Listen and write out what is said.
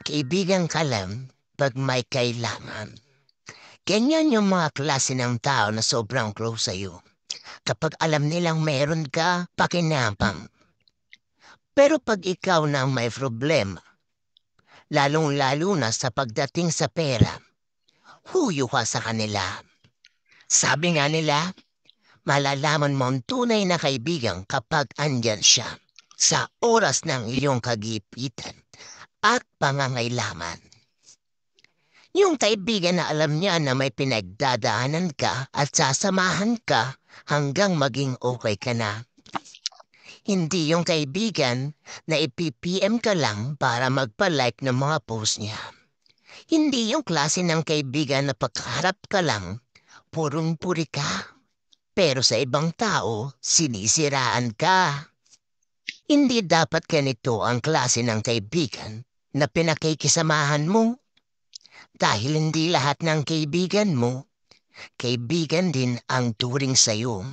Kaibigan ka lang pag may kailangan. Ganyan yung mga klase ng tao na sobrang close sa'yo. Kapag alam nilang meron ka, pakinabang. Pero pag ikaw na ang may problema, lalong-lalo na sa pagdating sa pera, huyo ka sa kanila. Sabi nga nila, malalaman mo ang tunay na kaibigan kapag andyan siya sa oras ng iyong kagipitan at pangangailangan. Yung kaibigan na alam niya na may pinagdadaanan ka at sasamahan ka hanggang maging okay ka na. Hindi yung kaibigan na ipipm ka lang para magpa-like ng mga post niya. Hindi yung klase ng kaibigan na pagharap ka lang, purong-puri ka. Pero sa ibang tao, sinisiraan ka. Hindi dapat ganito ang klase ng kaibigan na pinakikisamahan mo. Dahil hindi lahat ng kaibigan mo, kaibigan din ang turing sa'yo.